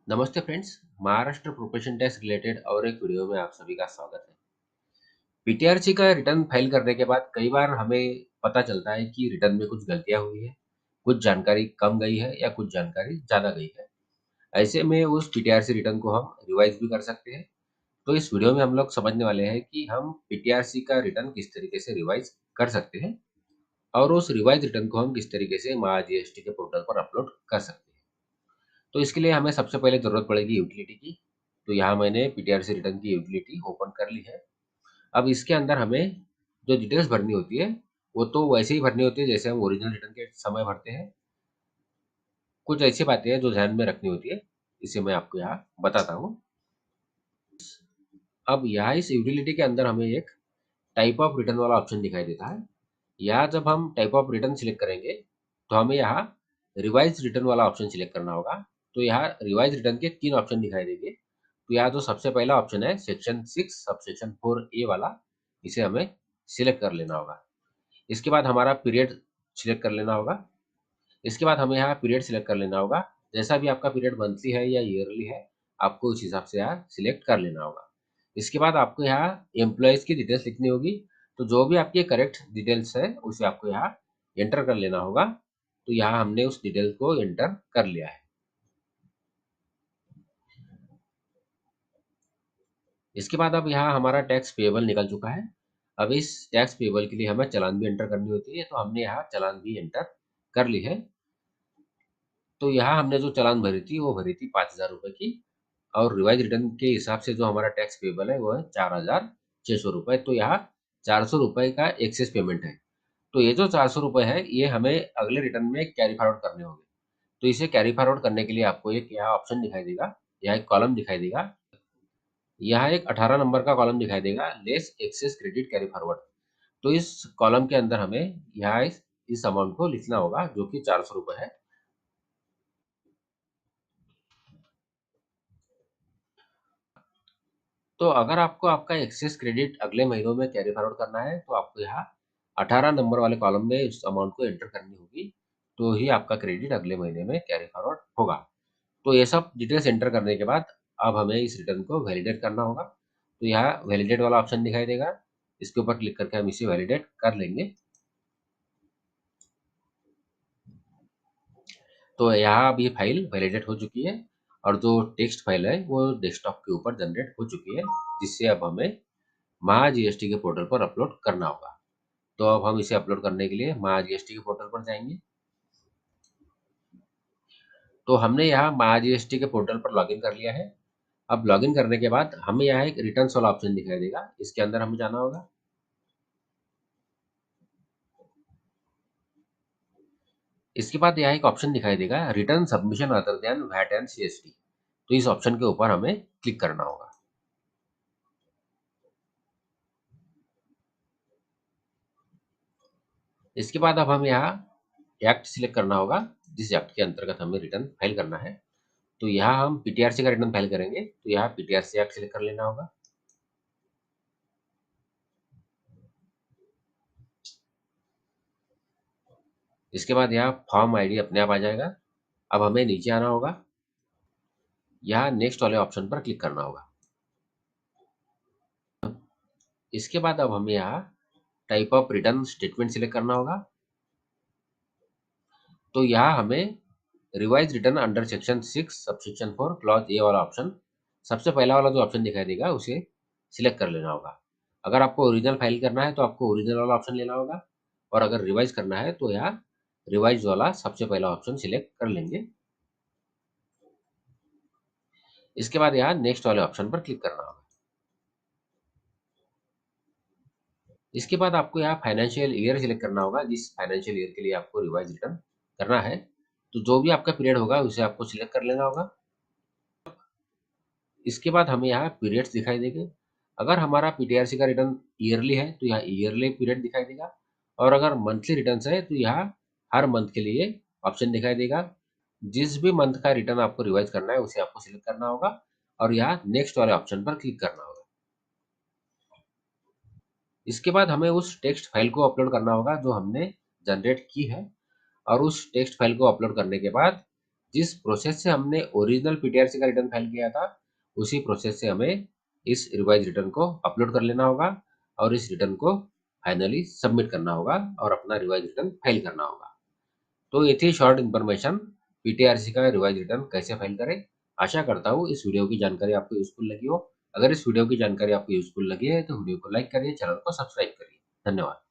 नमस्ते friends. Maharashtra profession test related और एक वीडियो में आप सभी का स्वागत है। पीटीआरसी का रिटर्न फाइल करने के बाद कई बार हमें पता चलता है कि रिटर्न में कुछ गलतियां हुई है, कुछ जानकारी कम गई है या कुछ जानकारी ज़्यादा गई है। ऐसे में उस पीटीआरसी रिटर्न को हम रिवाइज भी कर सकते हैं। तो इस वीडियो में हम लोग समझने वाले हैं कि हम पीटीआरसी का रिटर्न किस तरीके से रिवाइज कर सकते हैं और उस रिवाइज रिटर्न को हम किस तरीके से महा जीएसटी के पोर्टल पर अपलोड कर सकते हैं। तो इसके लिए हमें सबसे पहले ज़रूरत पड़ेगी यूटिलिटी की। तो यहाँ मैंने पीटीआरसी रिटर्न की यूटिलिटी ओपन कर ली है। अब इसके अंदर हमें जो डिटेल्स भरनी होती है, वो तो वैसे ही भरनी होती है जैसे हम ओरिजिनल रिटर्न के समय भरते हैं। कुछ ऐसी बातें हैं जो ध्यान में रखनी होती है, इसे मैं आपको यहाँ बताता हूँ। अब यहाँ इस यूटिलिटी के अंदर हमें एक टाइप ऑफ रिटर्न वाला ऑप्शन दिखाई देता है। यहाँ जब हम टाइप ऑफ रिटर्न सिलेक्ट करेंगे, तो हमें यहाँ रिवाइज रिटर्न वाला ऑप्शन सिलेक्ट करना होगा। तो यहाँ रिवाइज रिटर्न के 3 ऑप्शन दिखाई देंगे। तो यहाँ जो सबसे पहला ऑप्शन है सेक्शन 6 सबसेक्शन 4 ए वाला, इसे हमें सिलेक्ट कर लेना होगा। इसके बाद हमारा पीरियड सिलेक्ट कर लेना होगा। इसके बाद हमें यहाँ पीरियड सिलेक्ट कर लेना होगा। जैसा भी आपका पीरियड मंथली है या ईयरली है, आपको उस हिसाब से यहाँ सिलेक्ट कर लेना होगा। इसके बाद आपको यहाँ एम्प्लॉयज़ की डिटेल्स लिखनी होगी। तो जो भी आपकी करेक्ट डिटेल्स है, उसे आपको यहाँ एंटर कर लेना होगा। तो यहाँ हमने उस डिटेल को एंटर कर लिया है। इसके बाद अब यहाँ हमारा टैक्स पेएबल निकल चुका है। अब इस टैक्स पेएबल के लिए हमें चालान भी एंटर करनी होती है, तो हमने यहाँ चालान भी एंटर कर ली है। तो यहाँ हमने जो चालान भरी थी, वो भरी थी 5,000 रुपए की और रिवाइज रिटर्न के हिसाब से जो हमारा टैक्स पेएबल है, वो है 4,600 रुपए। तो यहाँ 400 रुपए का एक्सेस पेमेंट है। तो ये जो 400 रुपए है, ये हमें अगले रिटर्न में कैरी फॉरवर्ड करने होंगे। तो इसे कैरी फॉरवर्ड करने के लिए आपको एक यहाँ ऑप्शन दिखाई देगा, यहाँ एक कॉलम दिखाई देगा। यहाँ एक 18 नंबर का कॉलम दिखाई देगा, less excess credit carry forward. तो इस कॉलम के अंदर हमें यहाँ इस अमाउंट को लिखना होगा, जो कि 400 रुपए है। तो अगर आपको आपका एक्सेस क्रेडिट अगले महीनों में कैरी फॉरवर्ड करना है, तो आपको यहाँ 18 नंबर वाले कॉलम में इस अमाउंट को एंटर करनी होगी। तो ही आपका क्रेडिट अगले महीने में कैरी फॉरवर्ड होगा। तो ये सब डिटेल्स एंटर करने के बाद अब हमें इस रिटर्न को वैलिडेट करना होगा। तो यहाँ वैलिडेट वाला ऑप्शन दिखाई देगा, इसके ऊपर क्लिक करके हम इसे वैलिडेट कर लेंगे। तो यहाँ अब ये फाइल वैलिडेट हो चुकी है और जो टेक्स्ट फाइल है, वो डेस्कटॉप के ऊपर जनरेट हो चुकी है, जिससे अब हमें महा जीएसटी के पोर्टल पर अपलोड करना होगा। तो अब हम इसे अपलोड करने के लिए महा जीएसटी के पोर्टल पर जाएंगे। तो हमने यहाँ महा जीएसटी के पोर्टल पर लॉगिन कर लिया है। अब लॉगिन करने के बाद हमें यहाँ एक रिटर्न्स वाला ऑप्शन दिखाई देगा, इसके अंदर हमें जाना होगा। इसके बाद यहाँ एक ऑप्शन दिखाई देगा return submission other than VAT and CST. तो इस ऑप्शन के ऊपर हमें क्लिक करना होगा। इसके बाद अब हम यहाँ एक्ट सिलेक्ट करना होगा, जिस एक्ट के अंतर्गत हमें रिटर्न फाइल करना है। तो यहाँ हम पीटीआरसी का रिटर्न फाइल करेंगे, तो यहाँ पीटीआरसी एक्ट सिलेक्ट कर लेना होगा। इसके बाद यहाँ फॉर्म आईडी अपने आप आ जाएगा। अब हमें नीचे आना होगा, यहाँ नेक्स्ट वाले ऑप्शन पर क्लिक करना होगा। इसके बाद अब हमें यहाँ type of return statement select करना होगा। तो यहाँ हमें revise return under section 6 subsection 4 clause A वाला ऑप्शन, सबसे पहला वाला जो ऑप्शन दिखाई देगा, उसे सिलेक्ट कर लेना होगा। अगर आपको ओरिजिनल फाइल करना है, तो आपको ओरिजिनल वाला ऑप्शन लेना होगा और अगर रिवाइज करना है, तो यहाँ रिवाइज वाला सबसे पहला ऑप्शन सिलेक्ट कर लेंगे। इसके बाद यहाँ नेक्स्ट वाले ऑप्शन पर क्लिक करना होगा। इसके बाद आपको यहाँ फाइनेंशियल ईयर सिलेक्ट करना होगा, जिस फाइनेंशियल ईयर के लिए आपको रिवाइज रिटर्न करना है। तो जो भी आपका पीरियड होगा, उसे आपको सिलेक्ट कर लेना होगा। इसके बाद हमें यहाँ पीरियड्स दिखाई देंगे। अगर हमारा पीटीआरसी का रिटर्न ईयरली है, तो यहाँ ईयरली पीरियड दिखाई देगा और अगर मंथली रिटर्न्स है, तो यहाँ हर मंथ के लिए ऑप्शन दिखाई देगा। जिस भी मंथ का रिटर्न आपको रिवाइज करना है, उसे आपको सिलेक्ट करना होगा और यहाँ नेक्स्ट वाले ऑप्शन पर क्लिक करना होगा। इसके बाद हमें उस टेक्स्ट फाइल को अपलोड करना होगा जो हमने जनरेट की है और उस टेक्स्ट फाइल को अपलोड करने के बाद जिस प्रोसेस से हमने ओरिजिनल पीटीआरसी का रिटर्न फाइल किया था, उसी प्रोसेस से हमें इस रिवाइज़ रिटर्न को अपलोड कर लेना होगा और इस रिटर्न को फाइनली सबमिट करना होगा और अपना रिवाइज़ रिटर्न फाइल करना होगा। तो ये थी शॉर्ट इन्फॉर्मेशन पीटीआरसी का रिवाइज़ रिटर्न कैसे फाइल करें। आशा करता हूँ इस वीडियो की जानकारी आपको यूज़फुल लगी हो। अगर इस वीडियो की जानकारी आपको यूज़फुल लगी है तो वीडियो को लाइक करिए, चैनल को सब्सक्राइब करिए। धन्यवाद।